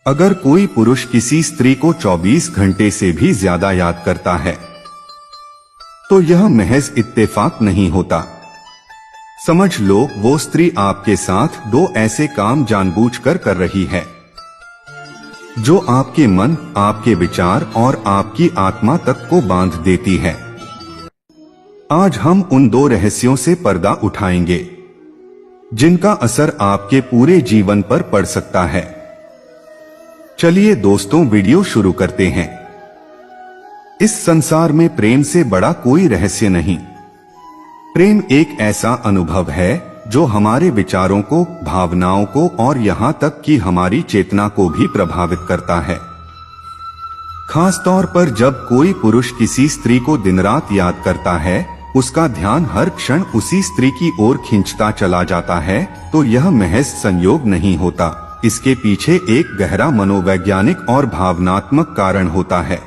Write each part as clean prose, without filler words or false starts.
अगर कोई पुरुष किसी स्त्री को 24 घंटे से भी ज्यादा याद करता है तो यह महज इत्तेफाक नहीं होता। समझ लो वो स्त्री आपके साथ दो ऐसे काम जानबूझकर कर रही है जो आपके मन, आपके विचार और आपकी आत्मा तक को बांध देती है। आज हम उन दो रहस्यों से पर्दा उठाएंगे जिनका असर आपके पूरे जीवन पर पड़ सकता है। चलिए दोस्तों, वीडियो शुरू करते हैं। इस संसार में प्रेम से बड़ा कोई रहस्य नहीं। प्रेम एक ऐसा अनुभव है जो हमारे विचारों को, भावनाओं को और यहाँ तक कि हमारी चेतना को भी प्रभावित करता है। खास तौर पर जब कोई पुरुष किसी स्त्री को दिन रात याद करता है, उसका ध्यान हर क्षण उसी स्त्री की ओर खींचता चला जाता है, तो यह महज संयोग नहीं होता। इसके पीछे एक गहरा मनोवैज्ञानिक और भावनात्मक कारण होता है।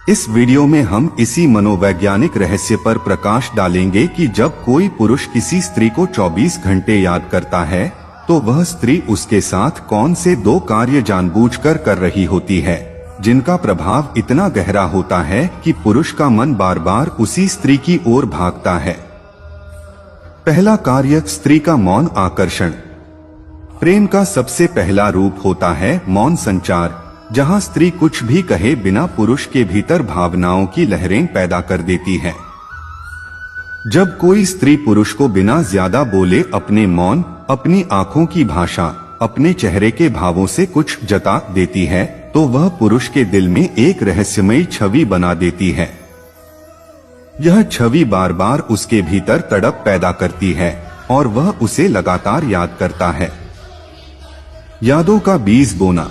इस वीडियो में हम इसी मनोवैज्ञानिक रहस्य पर प्रकाश डालेंगे कि जब कोई पुरुष किसी स्त्री को 24 घंटे याद करता है तो वह स्त्री उसके साथ कौन से दो कार्य जानबूझकर कर रही होती है जिनका प्रभाव इतना गहरा होता है कि पुरुष का मन बार बार उसी स्त्री की ओर भागता है। पहला कार्य, स्त्री का मौन आकर्षण। प्रेम का सबसे पहला रूप होता है मौन संचार, जहां स्त्री कुछ भी कहे बिना पुरुष के भीतर भावनाओं की लहरें पैदा कर देती है। जब कोई स्त्री पुरुष को बिना ज्यादा बोले अपने मौन, अपनी आंखों की भाषा, अपने चेहरे के भावों से कुछ जता देती है तो वह पुरुष के दिल में एक रहस्यमयी छवि बना देती है। यह छवि बार बार उसके भीतर तड़प पैदा करती है और वह उसे लगातार याद करता है। यादों का बीज बोना।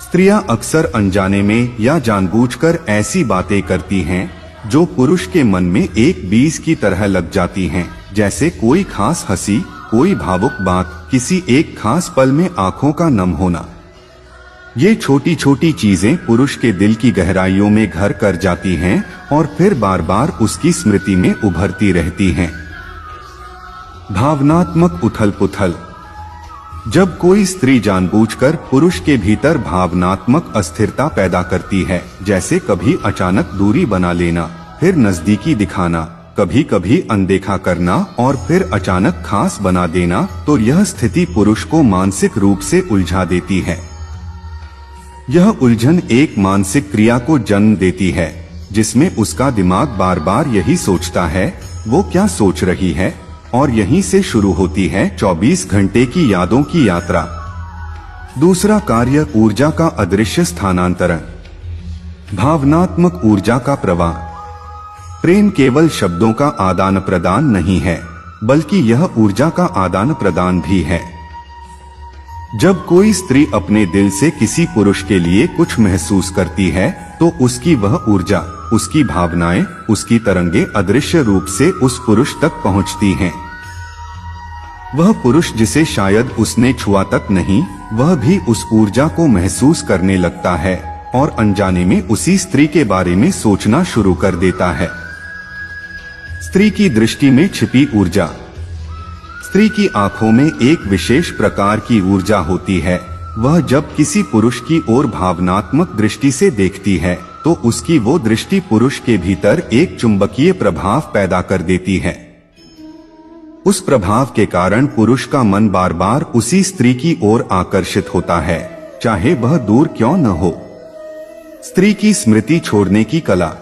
स्त्रियां अक्सर अनजाने में या जानबूझकर ऐसी बातें करती हैं जो पुरुष के मन में एक बीज की तरह लग जाती हैं, जैसे कोई खास हंसी, कोई भावुक बात, किसी एक खास पल में आंखों का नम होना। ये छोटी छोटी चीजें पुरुष के दिल की गहराइयों में घर कर जाती हैं और फिर बार बार उसकी स्मृति में उभरती रहती हैं। भावनात्मक उथल पुथल। जब कोई स्त्री जानबूझकर पुरुष के भीतर भावनात्मक अस्थिरता पैदा करती है, जैसे कभी अचानक दूरी बना लेना, फिर नजदीकी दिखाना, कभी कभी अनदेखा करना और फिर अचानक खास बना देना, तो यह स्थिति पुरुष को मानसिक रूप से उलझा देती है। यह उलझन एक मानसिक क्रिया को जन्म देती है जिसमें उसका दिमाग बार बार यही सोचता है वो क्या सोच रही है, और यहीं से शुरू होती है 24 घंटे की यादों की यात्रा। दूसरा कार्य, ऊर्जा का अदृश्य स्थानांतरण। भावनात्मक ऊर्जा का प्रवाह। प्रेम केवल शब्दों का आदान प्रदान नहीं है, बल्कि यह ऊर्जा का आदान प्रदान भी है। जब कोई स्त्री अपने दिल से किसी पुरुष के लिए कुछ महसूस करती है तो उसकी वह ऊर्जा, उसकी भावनाएं, उसकी तरंगे अदृश्य रूप से उस पुरुष तक पहुंचती हैं। वह पुरुष जिसे शायद उसने छुआ तक नहीं, वह भी उस ऊर्जा को महसूस करने लगता है और अनजाने में उसी स्त्री के बारे में सोचना शुरू कर देता है। स्त्री की दृष्टि में छिपी ऊर्जा। स्त्री की आंखों में एक विशेष प्रकार की ऊर्जा होती है। वह जब किसी पुरुष की ओर भावनात्मक दृष्टि से देखती है तो उसकी वो दृष्टि पुरुष के भीतर एक चुंबकीय प्रभाव पैदा कर देती है। उस प्रभाव के कारण पुरुष का मन बार बार उसी स्त्री की ओर आकर्षित होता है, चाहे वह दूर क्यों न हो। स्त्री की स्मृति छोड़ने की कला।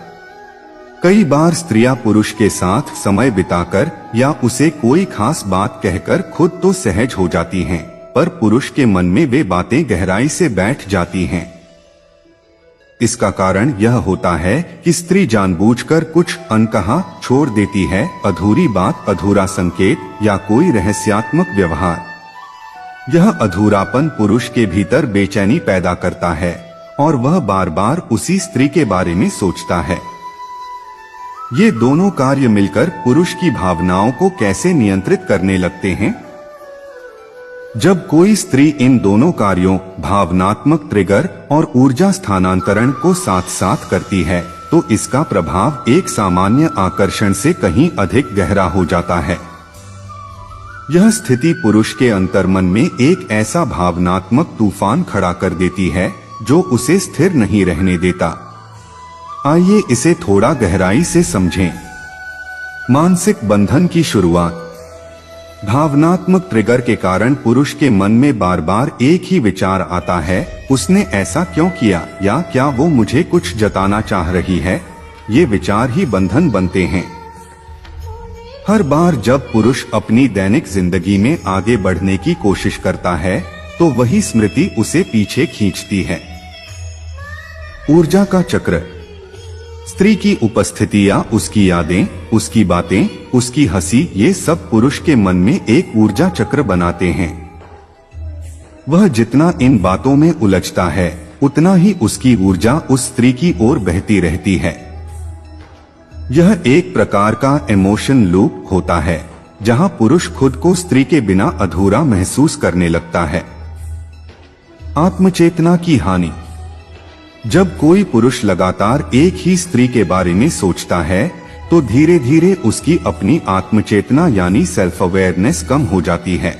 कई बार स्त्रियां पुरुष के साथ समय बिताकर या उसे कोई खास बात कहकर खुद तो सहज हो जाती हैं, पर पुरुष के मन में वे बातें गहराई से बैठ जाती हैं। इसका कारण यह होता है कि स्त्री जानबूझकर कुछ अनकहा छोड़ देती है, अधूरी बात, अधूरा संकेत या कोई रहस्यात्मक व्यवहार। यह अधूरापन पुरुष के भीतर बेचैनी पैदा करता है और वह बार बार उसी स्त्री के बारे में सोचता है। ये दोनों कार्य मिलकर पुरुष की भावनाओं को कैसे नियंत्रित करने लगते हैं? जब कोई स्त्री इन दोनों कार्यों, भावनात्मक ट्रिगर और ऊर्जा स्थानांतरण को साथ साथ करती है तो इसका प्रभाव एक सामान्य आकर्षण से कहीं अधिक गहरा हो जाता है। यह स्थिति पुरुष के अंतर्मन में एक ऐसा भावनात्मक तूफान खड़ा कर देती है जो उसे स्थिर नहीं रहने देता। आइए इसे थोड़ा गहराई से समझें। मानसिक बंधन की शुरुआत। भावनात्मक ट्रिगर के कारण पुरुष के मन में बार बार एक ही विचार आता है, उसने ऐसा क्यों किया, या क्या वो मुझे कुछ जताना चाह रही है। ये विचार ही बंधन बनते हैं। हर बार जब पुरुष अपनी दैनिक जिंदगी में आगे बढ़ने की कोशिश करता है तो वही स्मृति उसे पीछे खींचती है। ऊर्जा का चक्र। स्त्री की उपस्थिति या उसकी यादें, उसकी बातें, उसकी हंसी, ये सब पुरुष के मन में एक ऊर्जा चक्र बनाते हैं। वह जितना इन बातों में उलझता है उतना ही उसकी ऊर्जा उस स्त्री की ओर बहती रहती है। यह एक प्रकार का इमोशन लूप होता है जहां पुरुष खुद को स्त्री के बिना अधूरा महसूस करने लगता है। आत्मचेतना की हानि। जब कोई पुरुष लगातार एक ही स्त्री के बारे में सोचता है तो धीरे धीरे उसकी अपनी आत्मचेतना यानी सेल्फ अवेयरनेस कम हो जाती है।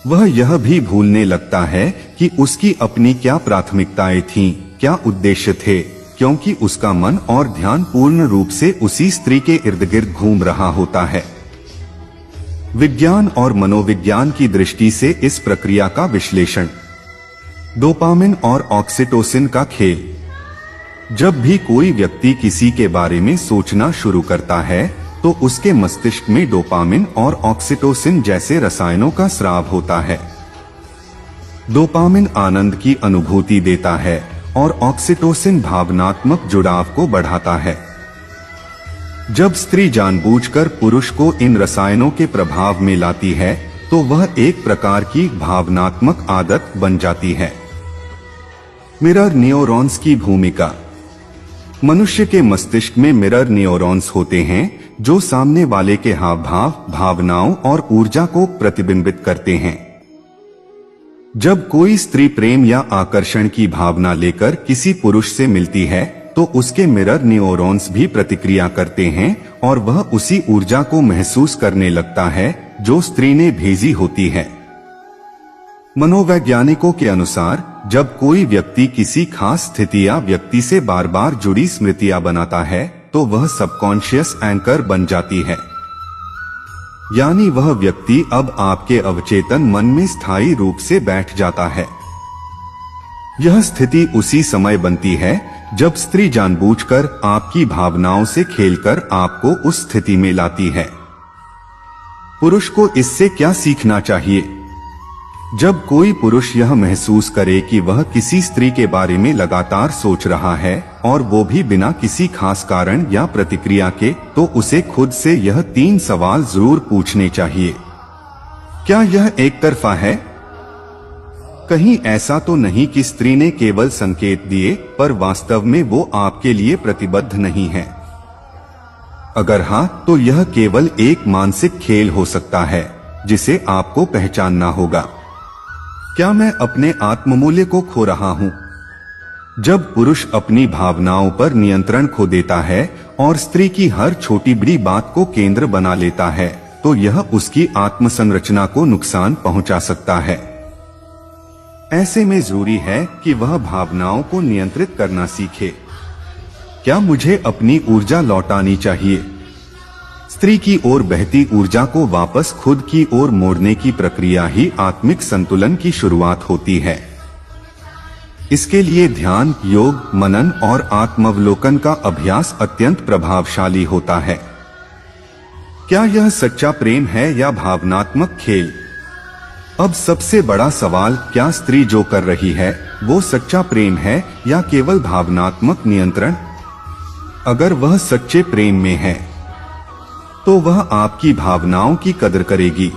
वह यह भी भूलने लगता है कि उसकी अपनी क्या प्राथमिकताएं थीं, क्या उद्देश्य थे, क्योंकि उसका मन और ध्यान पूर्ण रूप से उसी स्त्री के इर्द गिर्द घूम रहा होता है। विज्ञान और मनोविज्ञान की दृष्टि से इस प्रक्रिया का विश्लेषण। डोपामिन और ऑक्सीटोसिन का खेल। जब भी कोई व्यक्ति किसी के बारे में सोचना शुरू करता है तो उसके मस्तिष्क में डोपामिन और ऑक्सीटोसिन जैसे रसायनों का स्राव होता है। डोपामिन आनंद की अनुभूति देता है और ऑक्सीटोसिन भावनात्मक जुड़ाव को बढ़ाता है। जब स्त्री जानबूझकर पुरुष को इन रसायनों के प्रभाव में लाती है तो वह एक प्रकार की भावनात्मक आदत बन जाती है। मिरर न्यूरॉन्स की भूमिका। मनुष्य के मस्तिष्क में मिरर न्यूरॉन्स होते हैं जो सामने वाले के हाव भाव, भावनाओं और ऊर्जा को प्रतिबिंबित करते हैं। जब कोई स्त्री प्रेम या आकर्षण की भावना लेकर किसी पुरुष से मिलती है तो उसके मिरर न्यूरॉन्स भी प्रतिक्रिया करते हैं और वह उसी ऊर्जा को महसूस करने लगता है जो स्त्री ने भेजी होती है। मनोवैज्ञानिकों के अनुसार जब कोई व्यक्ति किसी खास स्थिति या व्यक्ति से बार बार जुड़ी स्मृतियां बनाता है तो वह सबकॉन्शियस एंकर बन जाती है, यानी वह व्यक्ति अब आपके अवचेतन मन में स्थायी रूप से बैठ जाता है। यह स्थिति उसी समय बनती है जब स्त्री जानबूझकर आपकी भावनाओं से खेलकर आपको उस स्थिति में लाती है। पुरुष को इससे क्या सीखना चाहिए? जब कोई पुरुष यह महसूस करे कि वह किसी स्त्री के बारे में लगातार सोच रहा है और वो भी बिना किसी खास कारण या प्रतिक्रिया के, तो उसे खुद से यह 3 सवाल जरूर पूछने चाहिए। क्या यह एक तरफा है? कहीं ऐसा तो नहीं कि स्त्री ने केवल संकेत दिए पर वास्तव में वो आपके लिए प्रतिबद्ध नहीं है? अगर हाँ, तो यह केवल एक मानसिक खेल हो सकता है जिसे आपको पहचानना होगा। क्या मैं अपने आत्ममूल्य को खो रहा हूँ? जब पुरुष अपनी भावनाओं पर नियंत्रण खो देता है और स्त्री की हर छोटी बड़ी बात को केंद्र बना लेता है तो यह उसकी आत्मसंरचना को नुकसान पहुंचा सकता है। ऐसे में जरूरी है कि वह भावनाओं को नियंत्रित करना सीखे। क्या मुझे अपनी ऊर्जा लौटानी चाहिए? स्त्री की ओर बहती ऊर्जा को वापस खुद की ओर मोड़ने की प्रक्रिया ही आत्मिक संतुलन की शुरुआत होती है। इसके लिए ध्यान, योग, मनन और आत्मावलोकन का अभ्यास अत्यंत प्रभावशाली होता है। क्या यह सच्चा प्रेम है या भावनात्मक खेल? अब सबसे बड़ा सवाल, क्या स्त्री जो कर रही है वो सच्चा प्रेम है या केवल भावनात्मक नियंत्रण? अगर वह सच्चे प्रेम में है तो वह आपकी भावनाओं की कदर करेगी।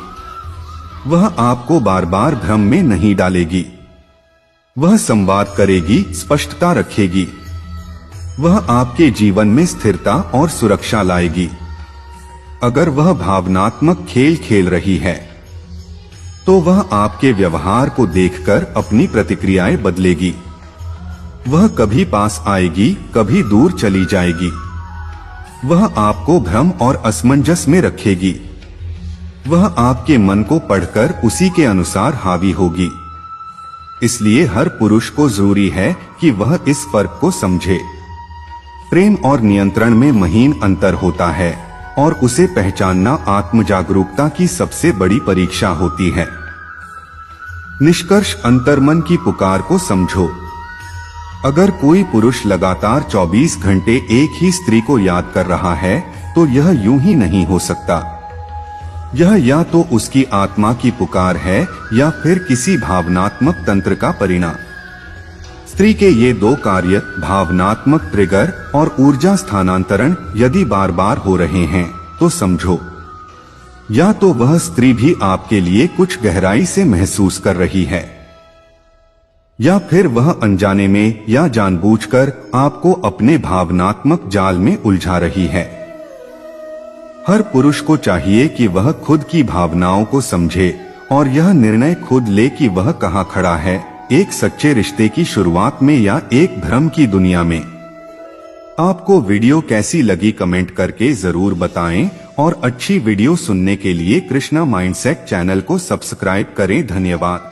वह आपको बार बार भ्रम में नहीं डालेगी। वह संवाद करेगी, स्पष्टता रखेगी। वह आपके जीवन में स्थिरता और सुरक्षा लाएगी। अगर वह भावनात्मक खेल खेल रही है तो वह आपके व्यवहार को देखकर अपनी प्रतिक्रियाएं बदलेगी। वह कभी पास आएगी, कभी दूर चली जाएगी। वह आपको भ्रम और असमंजस में रखेगी। वह आपके मन को पढ़कर उसी के अनुसार हावी होगी। इसलिए हर पुरुष को जरूरी है कि वह इस फर्क को समझे। प्रेम और नियंत्रण में महीन अंतर होता है और उसे पहचानना आत्म जागरूकता की सबसे बड़ी परीक्षा होती है। निष्कर्ष, अंतर्मन की पुकार को समझो। अगर कोई पुरुष लगातार 24 घंटे एक ही स्त्री को याद कर रहा है तो यह यूं ही नहीं हो सकता। यह या तो उसकी आत्मा की पुकार है या फिर किसी भावनात्मक तंत्र का परिणाम। स्त्री के ये दो कार्य, भावनात्मक ट्रिगर और ऊर्जा स्थानांतरण, यदि बार बार हो रहे हैं तो समझो या तो वह स्त्री भी आपके लिए कुछ गहराई से महसूस कर रही है या फिर वह अनजाने में या जानबूझकर आपको अपने भावनात्मक जाल में उलझा रही है। हर पुरुष को चाहिए कि वह खुद की भावनाओं को समझे और यह निर्णय खुद ले कि वह कहां खड़ा है, एक सच्चे रिश्ते की शुरुआत में या एक भ्रम की दुनिया में। आपको वीडियो कैसी लगी कमेंट करके जरूर बताएं और अच्छी वीडियो सुनने के लिए कृष्णा माइंडसेट चैनल को सब्सक्राइब करें। धन्यवाद।